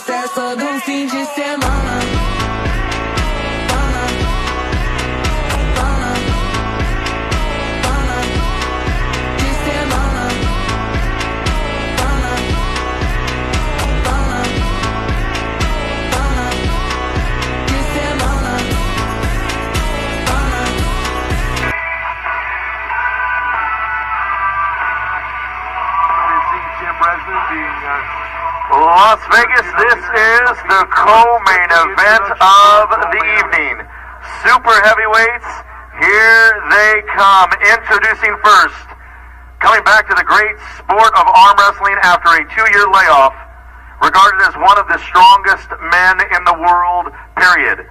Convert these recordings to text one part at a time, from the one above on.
sucesso de fim de semana. Las Vegas, this is the co-main event of the evening. Super heavyweights, here they come. Introducing first, coming back to the great sport of arm wrestling after a 2-year layoff, regarded as one of the strongest men in the world, period.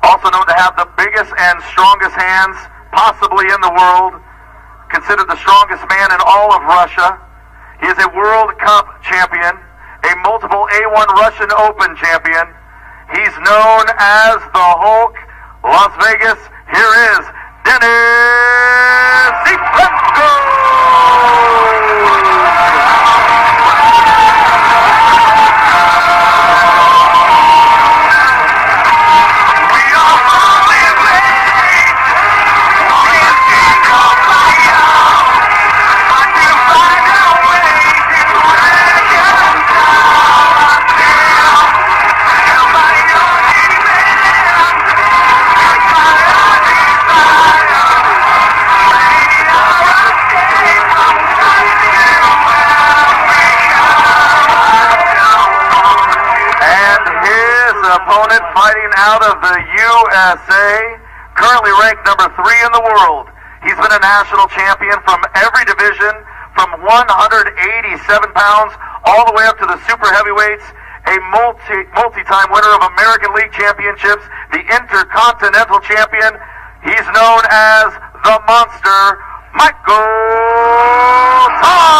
Also known to have the biggest and strongest hands possibly in the world, considered the strongest man in all of Russia. He is a World Cup champion, a multiple A1 Russian Open champion. He's known as the Hulk. Las Vegas, here is Denis Cyplenkov! Opponent fighting out of the USA, currently ranked number 3 in the world. He's been a national champion from every division, from 187 pounds all the way up to the super heavyweights, a multi-time winner of American League Championships, the Intercontinental Champion. He's known as the Monster, Michael Todd!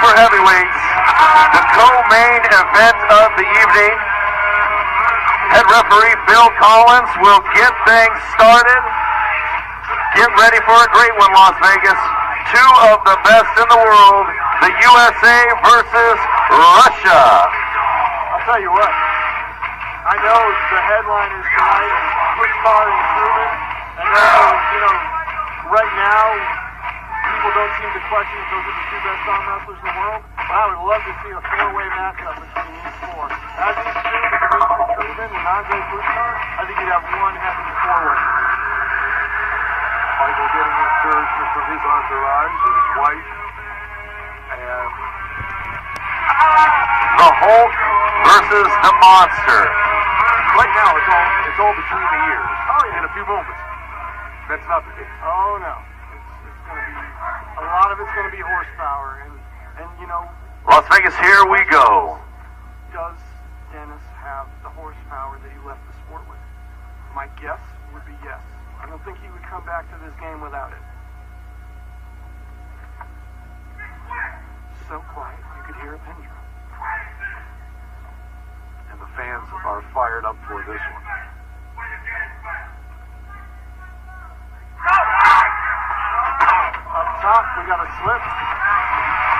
Heavyweights, the co-main event of the evening. Head referee Bill Collins will get things started. Get ready for a great one, Las Vegas. 2 of the best in the world, the USA versus Russia. I'll tell you what, I know the headline is tonight, Quick Car Improvement, and right now, people don't seem to question if those are the 2 best arm wrestlers in the world. But I would love to see a 4-way matchup between these 4. As these 2, Denis Truman and Andre Pushkar, I think you'd have one heck of a 4-way. Michael getting encouragement from his entourage and his wife. And the Hulk versus the Monster. Right now, it's all between the ears. Oh, yeah. In a few moments. That's not the case. Oh, no. It's going to be, a lot of it's going to be horsepower. And Las Vegas, here we go. Does Denis have the horsepower that he left the sport with? My guess would be yes. I don't think he would come back to this game without it. So quiet, you could hear a pin drop. And the fans are fired up for this one. Up top, we got a slip.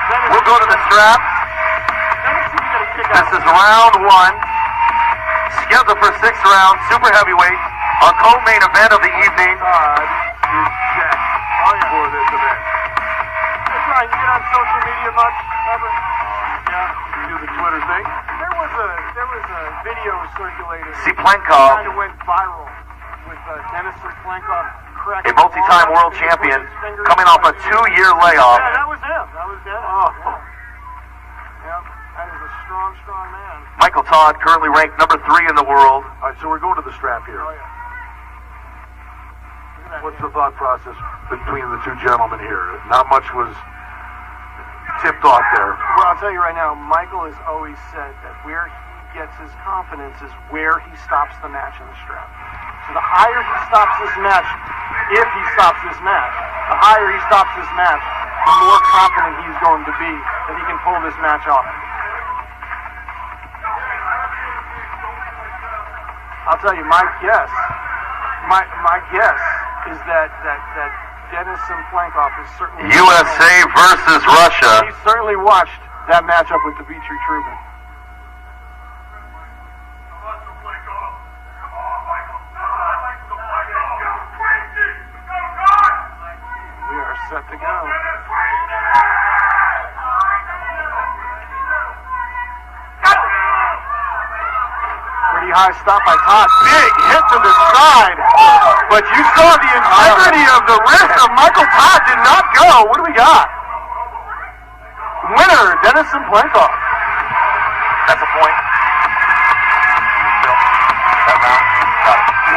We'll go to the strap. This is round 1. Scheduled for 6th round, super heavyweight, our co-main event of the evening. Todd is set for this event. That's right. You get on social media much, ever? Yeah. You do the Twitter thing? There was a video circulating. Cyplenkov, Kind of went viral with Denis Cyplenkov. a multi-time world champion, coming off a 2-year layoff. Yeah, that was him. That was Denis. Oh. Yeah, that is a strong, strong man. Michael Todd, currently ranked number 3 in the world. All right, so we're going to the strap here. Oh, yeah. What's the thought process between the 2 gentlemen here? Not much was tipped off there. Well, I'll tell you right now, Michael has always said that where he gets his confidence is where he stops the match in the strap. So the higher he stops this match, if he stops this match, the higher he stops this match, the more confident he's going to be that he can pull this match off. I'll tell you, my guess is that Denis Cyplenkov is certainly USA versus Russia. He certainly watched that matchup with Dimitri Trubin. We are set to go. Pretty high stop by Todd. Big hit to the side. But you saw the integrity of the wrist of Michael Todd did not go. What do we got? Winner, Denis Cyplenkov. That's a point.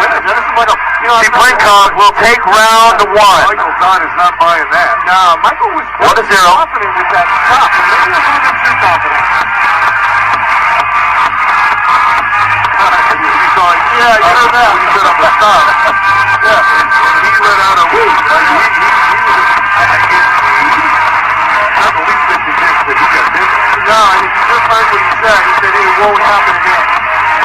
Winner, Denis Cyplenkov. Cyplenkov will take round one. Michael Todd is not buying that. No, Michael was 1-0. confident with that stop. Maybe a little bit too confident. Yeah, you heard that. He set up a stop. Yeah. He let out a whoop. Not the least bit convinced that he got this. No, and if you just heard what he said it won't happen again.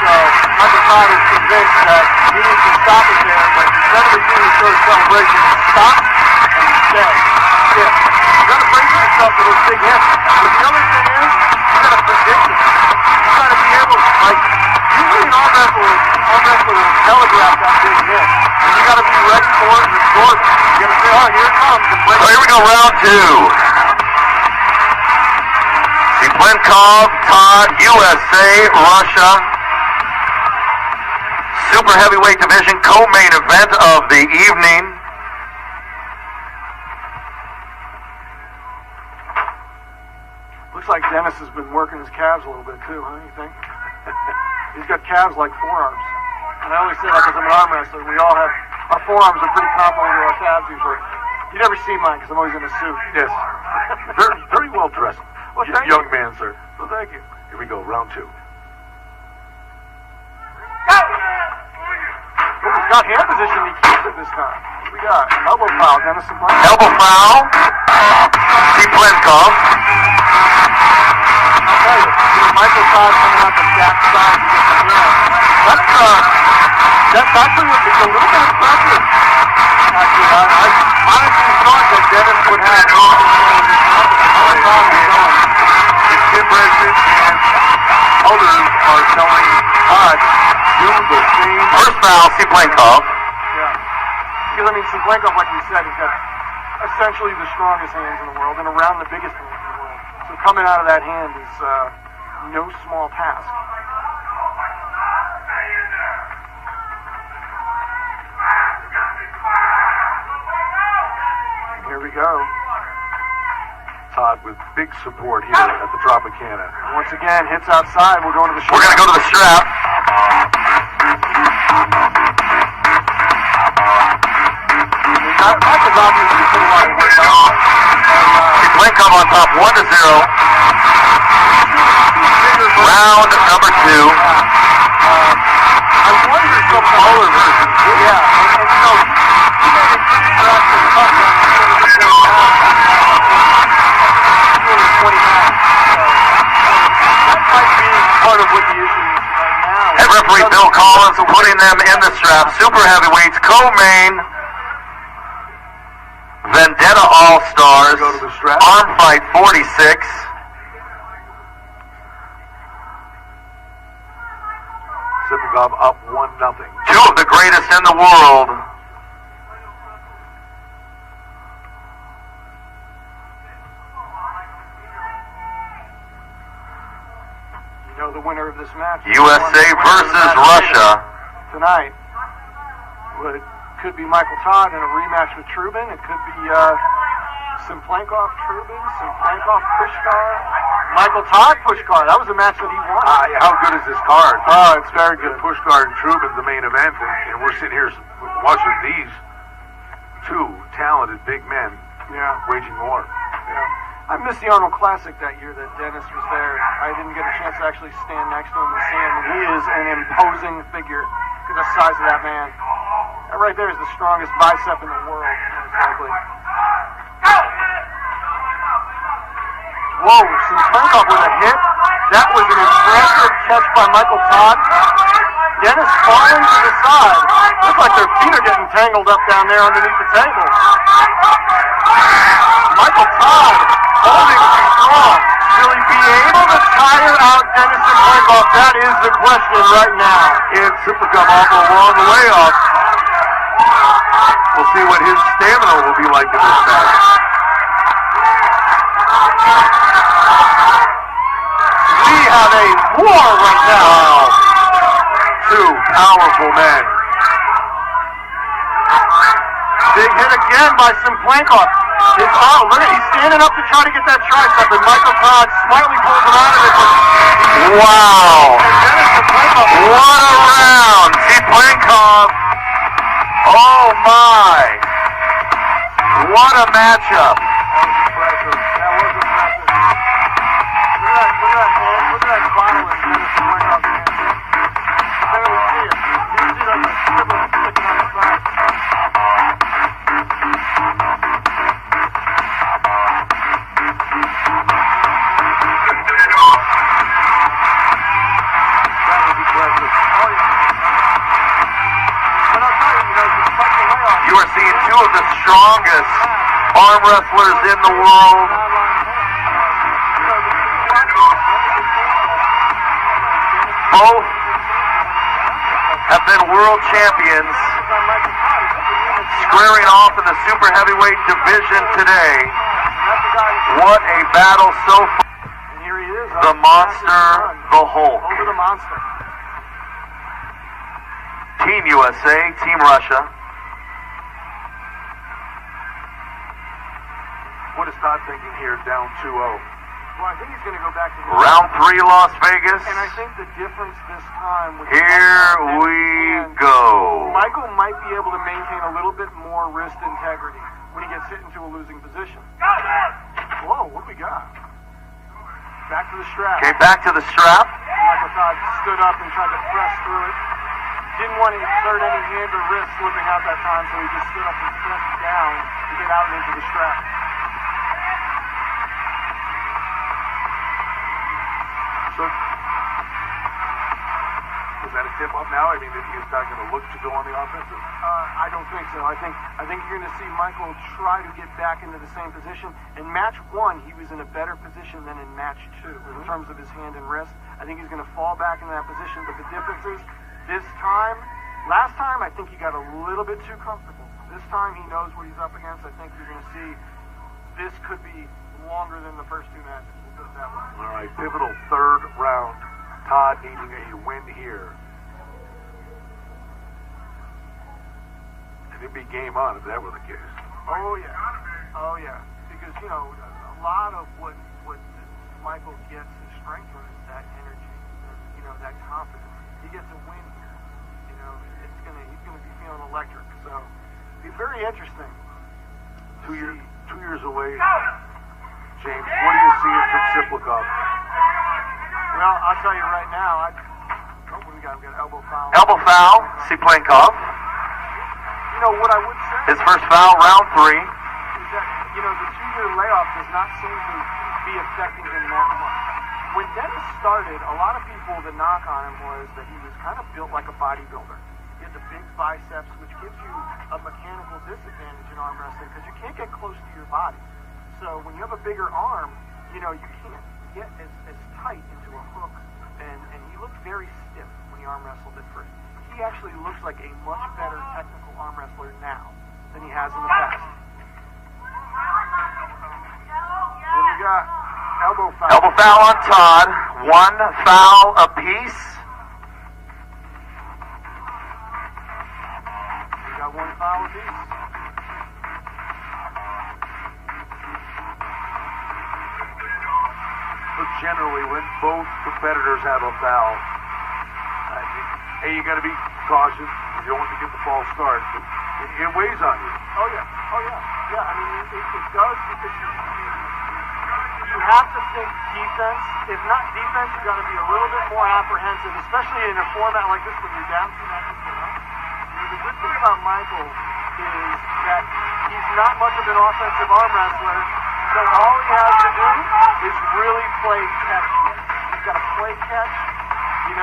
So Michael Todd is convinced that he needs to stop it there, but instead of doing the sort of celebration, stop and stay. Yeah. You gotta brace yourself for those big hits. But the other thing is, you gotta predict it. You gotta be able to, like, usually an arm wrestler will telegraph that big hit. And you gotta be ready for it and absorb it. You gotta say, oh, here it comes. So here we go, round two. Cyplenkov, Todd, USA, Russia. Super heavyweight division co-main event of the evening. Looks like Denis has been working his calves a little bit too, huh? You think? He's got calves like forearms. And I always say that because I'm an arm wrestler. We all have, our forearms are pretty comparable to our calves usually. You never see mine because I'm always in a suit. Yes. Very, very well dressed. Well, thank Young you. man, sir. Well, thank you. Here we go, round two. Oh, he's got hand position. He keeps it this time. What do we got? Elbow foul, Denis Cyplenkov. Elbow foul. Cyplenkov. I'll tell you, Michael Todd coming out the back side to get the hand. That's actually it's a little bit impressive. Actually, I honestly thought that Denis would have It's impressive, and others are telling Todd do the same. First foul, Cyplenkov. Yeah. Because, I mean, Cyplenkov, like we said, has got essentially the strongest hands in the world and around the biggest hands in the world. So coming out of that hand is no small task. Here we go. Todd with big support here at the Tropicana. Once again, hits outside. We're going to the strap. We're going to go to the strap. Michael's obviously put a lot of work on. Cyplenkov on top, 1-0. Round number two. I wonder if the bowler version. Yeah, and you know, he made a pretty drastic cut down to 220 pounds. That might be part of what the issue is right now. Head referee Bill Collins putting them in the strap. Super heavyweights, co-main. Vendetta All-Stars. Go to the strap. Arm fight 46. Cyplenkov up 1-0. Two of the greatest in the world. You know the winner of this match. USA versus Russia. Tonight could be Michael Todd in a rematch with Trubin. It could be Cyplenkov Trubin, Cyplenkov Pushkar, Michael Todd Pushkar. That was a match that he won. How good is this card? Oh, it's very good. Pushkar and Trubin, the main event, and we're sitting here watching these two talented big men Yeah. waging war. Yeah. I missed the Arnold Classic that year that Denis was there. I didn't get a chance to actually stand next to him and see him. And he is an imposing figure. Look at the size of that man. That right there is the strongest bicep in the world, most likely. Whoa, Cyplenkov with a hit. That was an impressive catch by Michael Todd. Denis falling to the side. Looks like their feet are getting tangled up down there underneath the table. Michael Todd holding strong. Will he be able to tire out Denis Cyplenkov? That is the question right now. And Cyplenkov awful along the way off. We'll see what his stamina will be like in this match. We have a war right now. Wow. Two powerful men. Big hit again by Cyplenkov. Look at, he's standing up to try to get that tricep, and Michael Todd smartly pulls him out of it. Wow. What a round. Cyplenkov. Oh my. What a matchup. That was impressive. Look at that hand. Look at that bottle in Denis Cyplenkov's hand. You barely see it. You see like a sliver sticking on the side. That was impressive. Oh yeah. But I'll tell you, despite the layoff, You are seeing two of the strongest arm wrestlers in the world. Both have been world champions, squaring off in the super heavyweight division today. What a battle so far. And here he is. The monster, the Hulk. Over the monster. Team USA, Team Russia. What is Todd thinking here, down 2-0? Well, I think he's going to go back to Round 3, Las Vegas. And I think the difference this time with Here we go. Michael might be able to maintain a little bit more wrist integrity when he gets hit into a losing position. Whoa, what do we got? Back to the strap. Okay, back to the strap. Michael Todd stood up and tried to press through it. Didn't want to exert any hand or wrist slipping out that time, so he just stood up and pressed down to get out and into the strap. So, was that a tip off now? I mean, is Todd going to look to go on the offensive? I don't think so. I think you're going to see Michael try to get back into the same position. In match 1, he was in a better position than in match 2 in terms of his hand and wrist. I think he's going to fall back into that position, but the difference is last time, I think he got a little bit too comfortable. This time, he knows what he's up against. I think you're going to see this could be longer than the first 2 matches. We'll put it that way. All right, pivotal third round. Todd needing a win here. And it'd be game on if that were the case. Oh, yeah. Because, a lot of what Michael gets his strength from is that energy, that confidence. He gets a win here. He's gonna be feeling electric. So, it'll be very interesting. 2 years away. James, what are you seeing from Cyplenkov? Well, I'll tell you right now. What do we got? We got elbow foul. Elbow foul, Cyplenkov. What I would say His first foul, round 3. is that, the 2-year layoff does not seem to be affecting him that much. When Denis started, a lot of people, the knock on him was that he was kind of built like a bodybuilder. He had the big biceps, which gives you a mechanical disadvantage in arm wrestling because you can't get close to your body. So when you have a bigger arm, you can't get as tight into a hook. And he looked very stiff when he arm wrestled at first. He actually looks like a much better technical arm wrestler now than he has in the past. What do we got? Elbow foul. Elbow foul on Todd. 1 foul apiece. We got 1 foul apiece. But generally, when both competitors have a foul, you got to be cautious. You don't want to get the false start, but it weighs on you. Oh yeah. Yeah, I mean, it does because have to think defense. If not defense, you got to be a little bit more apprehensive, especially in a format like this when you're down 2 matches to none. The good thing about Michael is that he's not much of an offensive arm wrestler, so all he has to do is really play catch. He's got to play catch, keep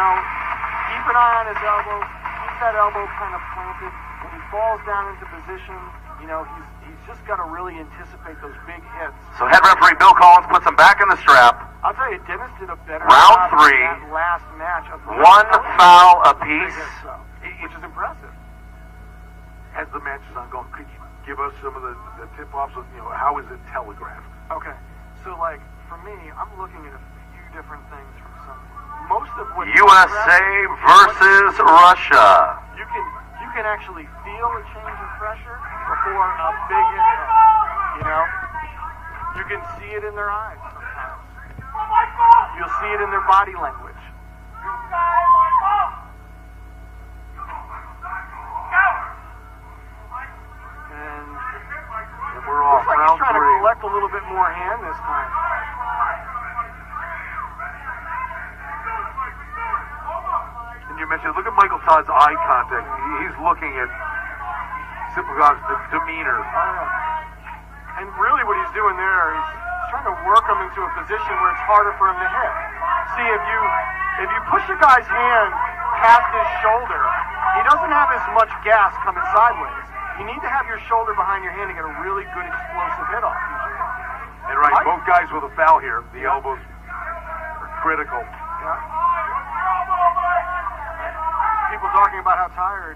an eye on his elbow, keep that elbow kind of planted. When he falls down into position, he's just got to really anticipate those big hits. So head referee Bill Collins puts him back in the strap. I'll tell you, Denis did a better Round job 3. in that last match. One foul apiece. Which is impressive. As the match is ongoing, could you give us some of the tip-offs of, how is it telegraphed? Okay. So, for me, I'm looking at a few different things from some. Most of what USA versus Russia. You can actually feel a change in pressure before a big hit comes. You can see it in their eyes sometimes. You'll see it in their body language. And we're off. Looks like Round he's trying 3. to collect a little bit more hand this time. And you mentioned, look at Michael Todd's eye contact. He's looking at Cyplenkov's demeanor. And really what he's doing there is trying to work him into a position where it's harder for him to hit. See, if you push a guy's hand past his shoulder, he doesn't have as much gas coming sideways. You need to have your shoulder behind your hand to get a really good explosive hit off. And both guys with a foul here. The elbows are critical. Yeah. People talking about how tired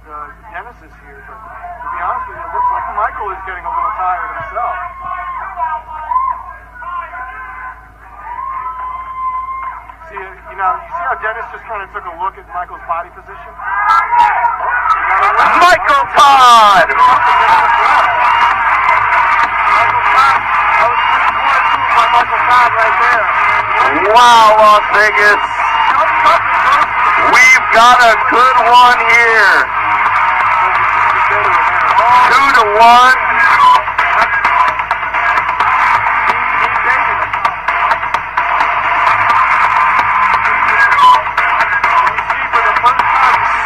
Denis is here, but to be honest with you, it looks like Michael is getting a little tired himself. See, you see how Denis just kind of took a look at Michael's body position? Michael Todd! That was pretty smart move by Michael Todd right there. Wow, Las Vegas. We've got a good one here. 2-1.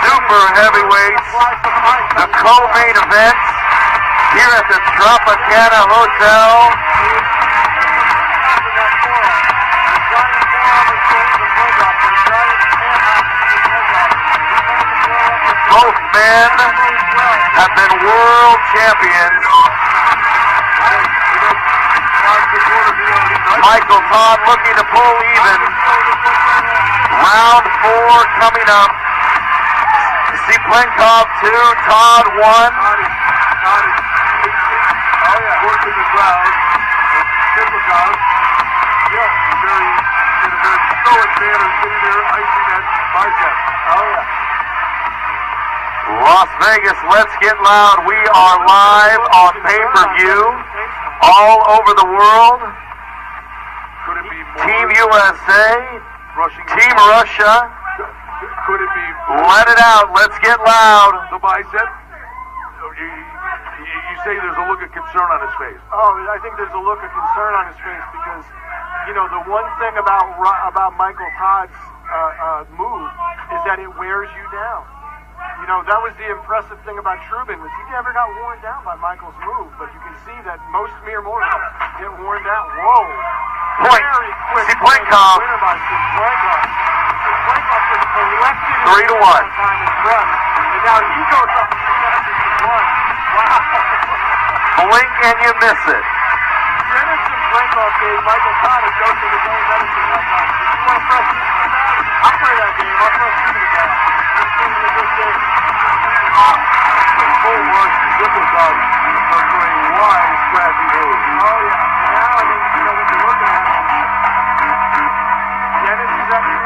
Super heavyweights, the co-main event here at the Tropicana Hotel. Both men have been world champions. Michael Todd looking to pull even. Round 4 coming up. Cyplenkov 2, Todd 1. Working the crowd. Cyplenkov, in a very stoic manner, sitting there icing that bicep. Las Vegas, let's get loud. We are live on pay-per-view all over the world. Could it be more? Team USA, Team Russia. Could it be Let it out. Let's get loud. the bicep? You say there's a look of concern on his face. Oh, I think there's a look of concern on his face because, the one thing about Michael Todd's move is that it wears you down. That was the impressive thing about Trubin was he never got worn down by Michael's move, but you can see that most mere mortals get worn down. Whoa. Point. Very quick Cyplenkov. winner by Cyplenkov. Cyplenkov was collected 3-1. time in front, and now he goes up to 2-1. Wow. Blink and you miss it. Denis Cyplenkov gave Michael Todd a dose of his own medicine that time. If you want to press this one down, I'll play that game. I'll press this one down. This game is a good game. Full rush, Cyplenkov for a wise, crafty move. Oh, yeah. And now I think, what you're looking at is Denis is up 3.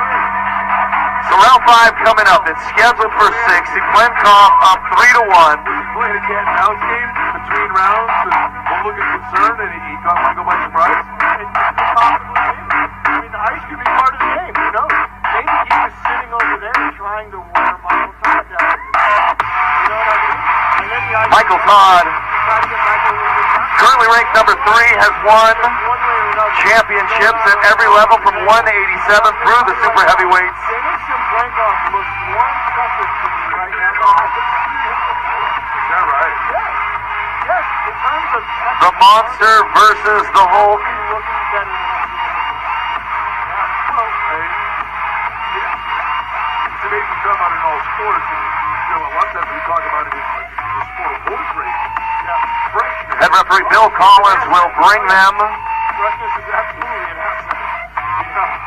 So round 5 coming up. It's scheduled for 6. Cyplenkov up 3-1. Playing a cat and mouse game between rounds and one look at concern, and he caught Michael by surprise. And possibly, the ice could be part of the game. Who knows? Maybe he was sitting over there trying to wear Michael Todd down. You know what I mean? And then the ice Michael Todd, tried to get Michael a little bit down. currently ranked number 3, has won One way or another. championships at every level from 1 to 87 through the super heavyweights. Denis Cyplenkov looks more impressive to me right now. Is that right? Yes, in terms of The monster versus the Hulk. looking better than I've seen him. Yeah. Well, It's amazing talk about it in all sports. And, a lot of times we talk about it in the sport of horse racing. Freshness. Head referee Bill Collins will bring them freshness is absolutely an asset.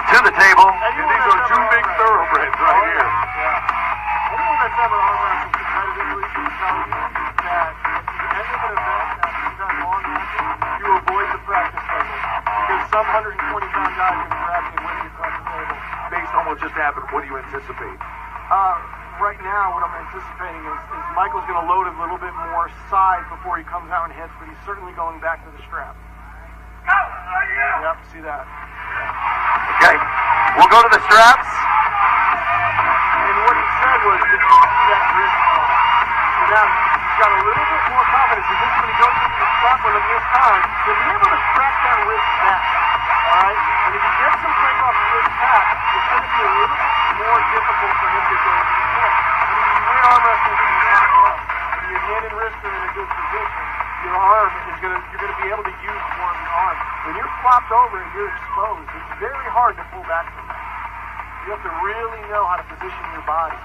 to the table. And these are two big thoroughbreds right here. Yeah. Anyone that's ever arm wrestled competitively should tell you that at the end of an event, after you've had long matches, you avoid the practice table. Because some 120-pound guy can grab you and win you across the table. Based on what just happened, what do you anticipate? Right now, what I'm anticipating is Michael's going to load a little bit more side before he comes out and hits, but he's certainly going back to the strap. Yep, see that. Okay, we'll go to the straps. And what he said was, did you see that wrist bump? So now he's got a little bit more confidence in this when he goes into the strap with him this time. He'll be able to crack that wrist back. Alright? And if he gets some break off the wrist back, it's going to be a little bit more difficult for him to go to the point. I mean, you win arm wrestling from the top up. When your hand and wrist are in a good position, your arm is you're gonna be able to use more of your arm. When you're flopped over and you're exposed, it's very hard to pull back from that. You have to really know how to position your body.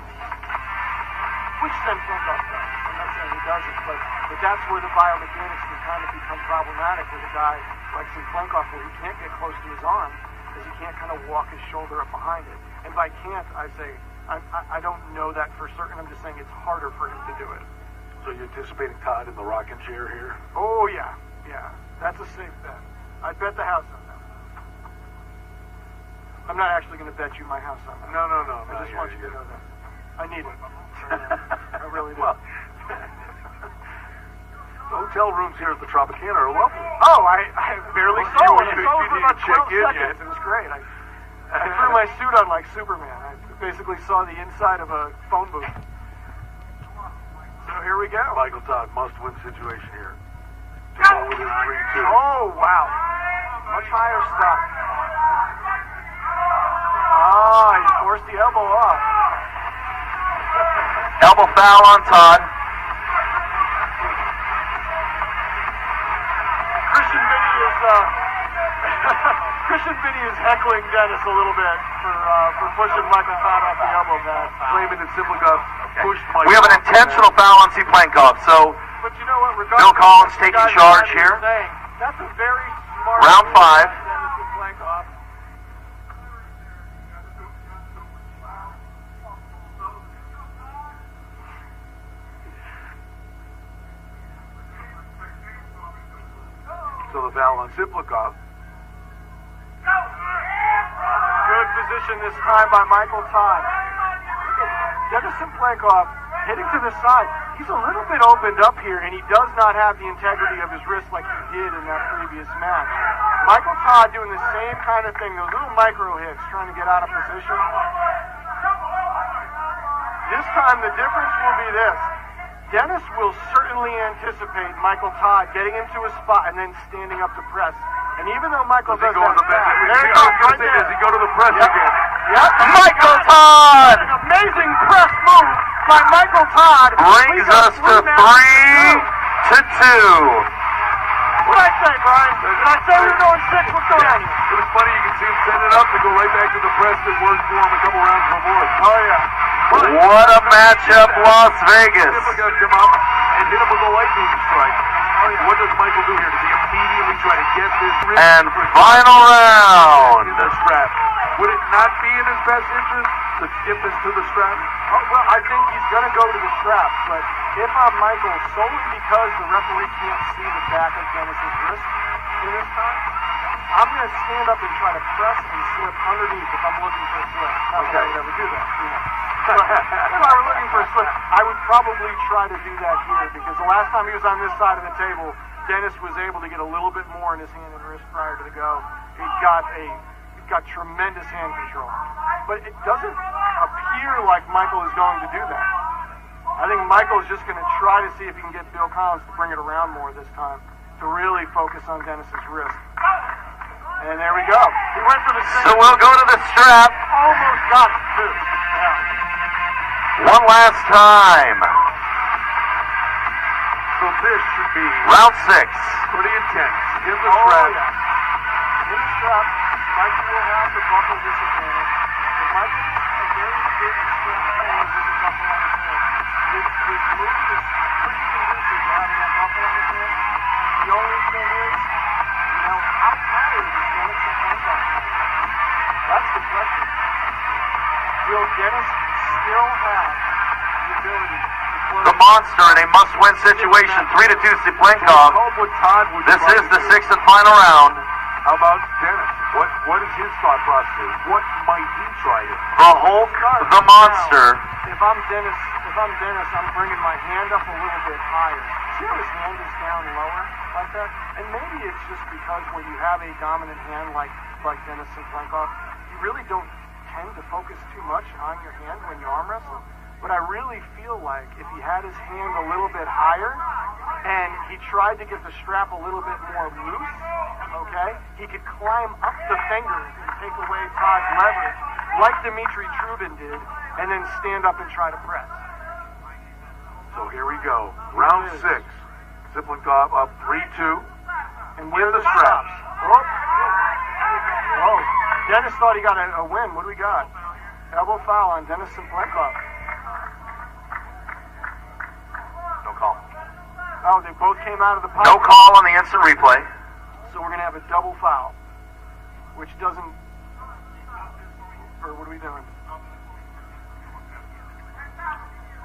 Which Cyplenkov does. I'm not saying he doesn't, but that's where the biomechanics can kind of become problematic with a guy like Cyplenkov, where he can't get close to his arm because he can't kind of walk his shoulder up behind it. And by can't, I say, I don't know that for certain. I'm just saying it's harder for him to do it. So you're anticipating Todd in the rocking chair here? Oh, yeah. That's a safe bet. I'd bet the house on that. I'm not actually going to bet you my house on that. No. I just want you to know that. I need it. I really do. Well, the hotel rooms here at the Tropicana are lovely. Oh, I barely saw it. I you saw it for about didn't check 12 in seconds. yet. It was great. I threw my suit on like Superman. I basically saw the inside of a phone booth. So here we go. Michael Todd, must-win situation here. To go within 3-2. Oh, wow. Much higher stop. Ah, he forced the elbow off. Elbow foul on Todd. Christian Vinny is heckling Denis a little bit for pushing Michael Todd off the elbow pad. Claiming that Cyplenkov pushed Michael. We have an intentional foul on Cyplenkov, so But you know what? Bill Collins taking charge here. That's a very smart Round move by 5. Denis Cyplenkov. So the foul on Cyplenkov. Good position this time by Michael Todd. Denis Cyplenkov hitting to the side. He's a little bit opened up here, and he does not have the integrity of his wrist like he did in that previous match. Michael Todd doing the same kind of thing, those little micro hits, trying to get out of position. This time the difference will be this. Denis will certainly anticipate Michael Todd getting into a spot and then standing up to press. And even though Michael does that, there it goes, right there. Does he go to the press again? Yep. Michael Todd An amazing press move by Michael Todd. brings us to 3-2. What'd I say, Brian? Did I say we were going 6? What's going on here? It was funny, you can see him send it up and go right back to the press that worked for him a couple rounds before. Oh, yeah. What a matchup, Las Vegas. Cyplenkov come up and hit him with a lightning strike. What does Michael do here? Does he immediately try to get this wrist? And final round. In the strap. Would it not be in his best interest to skip this to the strap? Oh, well, I think he's going to go to the strap, but if I'm Michael, solely because the referee can't see the back of Denis's wrist in this time, I'm going to stand up and try to press and slip underneath if I'm looking for a slip. Not that I would ever do that, you know. But if I were looking for a slip, I would probably try to do that here, because the last time he was on this side of the table, Denis was able to get a little bit more in his hand and wrist prior to the go. He got tremendous hand control. But it doesn't appear like Michael is going to do that. I think Michael is just going to try to see if he can get Bill Collins to bring it around more this time, to really focus on Denis's wrist. And there we go. He went for the So we'll go to the strap. Almost got it, too. Yeah. One last time. So this should be Round 6. pretty intense. In the Oh, strap. yeah. In the strap, Michael will have the buckle disadvantage. But Michael's a very good strap player with the buckle on his hand. His move is pretty conducive to having that buckle on his hand. The only thing is, how tired is Denis Cyplenkov? That's the question. Will Denis still have the ability to close The monster in a must-win situation. 3-2 Cyplenkov. Called what Todd would This try is to the do. 6th and final round. How about Denis? What is his thought process? What might he try to? The Hulk, the monster. If I'm Denis, I'm bringing my hand up a little bit higher. See how his hand is down lower like that? And maybe it's just because when you have a dominant hand like Denis Cyplenkov, you really don't tend to focus too much on your hand when you arm wrestle. But I really feel like if he had his hand a little bit higher and he tried to get the strap a little bit more loose, okay, he could climb up the fingers and take away Todd's leverage like Dimitri Trubin did, and then stand up and try to press. So here we go. Round 6. Cyplenkov up 3-2. And where In are the straps. Oh, Denis thought he got a win. What do we got? Elbow foul on Denis Cyplenkov. No call. Oh, they both came out of the pocket. No call on the instant replay. So we're going to have a double foul, which doesn't... Or what are we doing?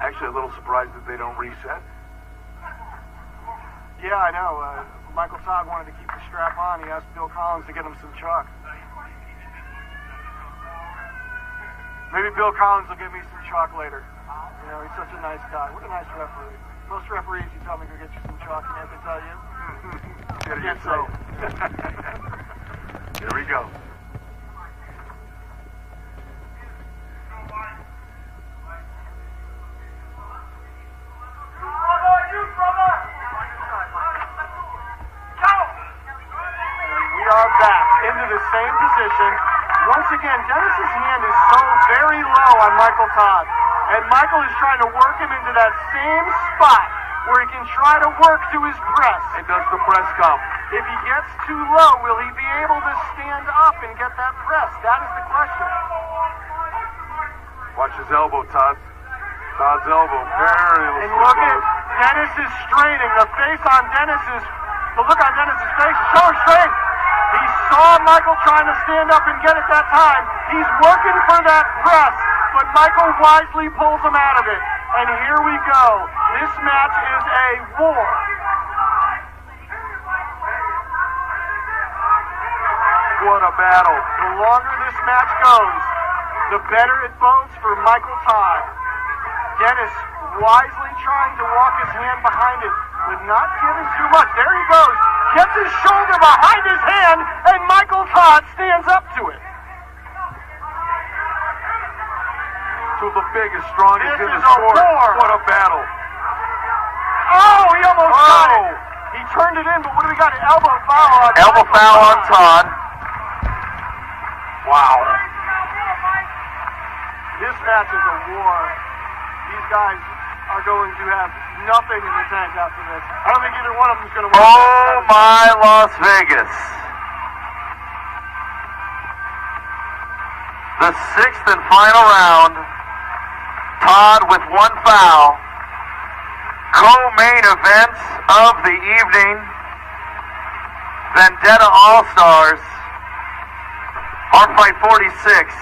Actually, a little surprised that they don't reset. Yeah, I know. Michael Todd wanted to keep the strap on. He asked Bill Collins to get him some chalk. Maybe Bill Collins will give me some chalk later. You know, he's such a nice guy. What a nice referee. Most referees, you tell me to go get you some chalk, and they tell you. There you Can't go. say. Here we go. We are back into the same position. Once again, Denis's hand is so very low on Michael Todd. And Michael is trying to work him into that same spot where he can try to work to his press. And does the press come? If he gets too low, will he be able to stand up and get that press? That is the question. Watch his elbow, Todd. Todd's elbow. Very And look at Denis is straining. The face on Denis is, the look on Denis's face is showing strength. He saw Michael trying to stand up and get it that time. He's working for that press, but Michael wisely pulls him out of it. And here we go. This match is a war. What a battle. The longer this match goes, the better it bodes for Michael Todd. Denis wisely trying to walk his hand behind it, but not giving too much. There he goes. Gets his shoulder behind his hand, and Michael Todd stands up to it. To the biggest, strongest This in the is a sport. war. What a battle. Oh, he almost got it. He turned it in, but what do we got? An elbow foul on Elbow Michael foul on Todd. Wow. This match is a war. These guys are going to have nothing in the tank after this. I don't think either one of them is going to win. Oh my Las Vegas. The 6th and final round. Todd with one foul. Co-main event of the evening. Vendetta All-Stars. On fight 46.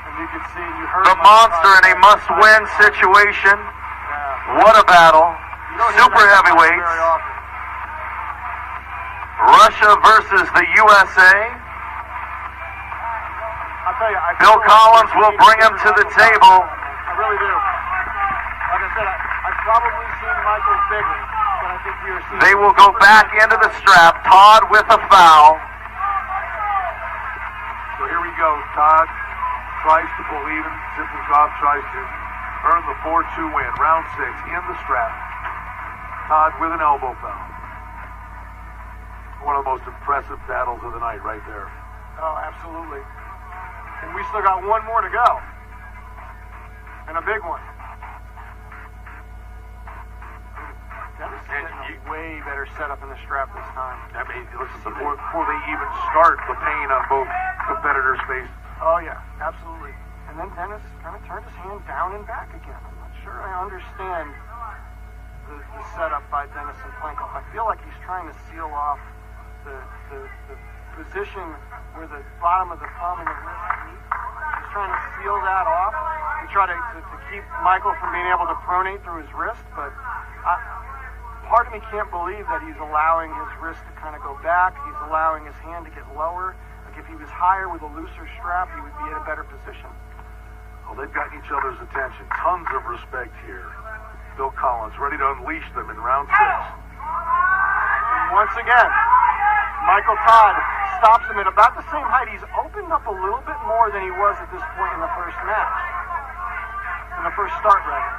And you can see, you heard The monster in a must-win situation. Yeah. What a battle. You don't hear Super that heavyweights. very often. Russia versus the USA. I'll tell you, I Bill feel like Collins we will need bring to him to the Michael table. I really do. Like I said, I've probably seen Michael bigger, but I think we are seeing... They will go back into the strap. Todd with a foul. So here we go. Todd tries to believe in. Cyplenkov tries to earn the 4-2 win. Round 6 in the strap. Todd with an elbow foul. one of the most impressive battles of the night right there. Oh, absolutely. And we still got one more to go. And a big one. Denis is getting a way better setup in the strap this time. I mean, listen, before they even start, the pain on both competitors' faces. Oh, yeah, absolutely. And then Denis kind of turned his hand down and back again. I'm not sure I understand the setup by Denis and Cyplenkov. I feel like he's trying to seal off the position where the bottom of the thumb and the wrist meet. He's trying to seal that off and try to keep Michael from being able to pronate through his wrist, but part of me can't believe that he's allowing his wrist to kind of go back. He's allowing his hand to get lower. Like if he was higher with a looser strap, he would be in a better position. Well, they've got each other's attention. Tons of respect here. Bill Collins ready to unleash them in round 6. And once again, Michael Todd stops him at about the same height. He's opened up a little bit more than he was at this point in the first match. In the first start, rather.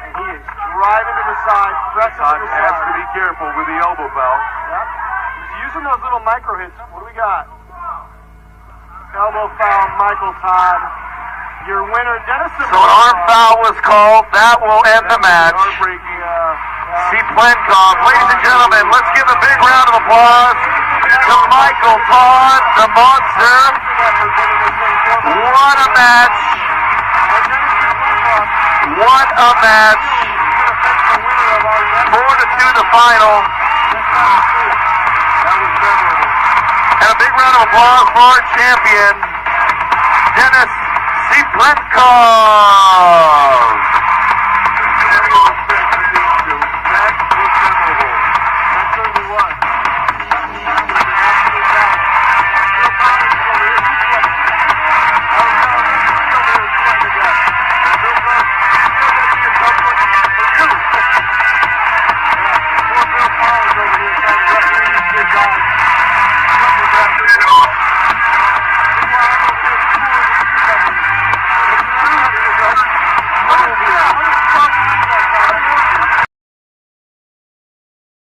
And he is driving to the side, pressing to Todd the has side. to be careful with the elbow foul. Yep. He's using those little micro hits. What do we got? Elbow foul, Michael Todd. Your winner, Denis. So an arm foul was called. That will end the match. Heartbreaking. Cyplenkov, ladies and gentlemen, let's give a big round of applause to Michael Todd, the monster. What a match. What a match. 4-2 the final. And a big round of applause for our champion, Denis Cyplenkov.